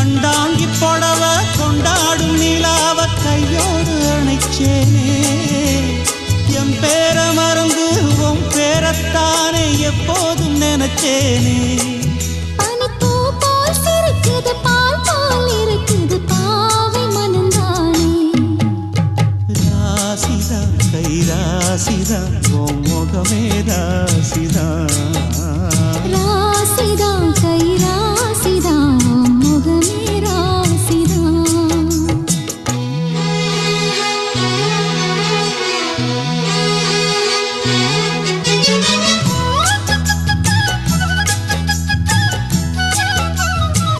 கண்டாங்கி புடவ கொண்டாடும் நிலாவ கையோடு அணைச்சேனே என் பேர மறந்து உன் பேரத்தானே எப்போதும் நினைச்சேனே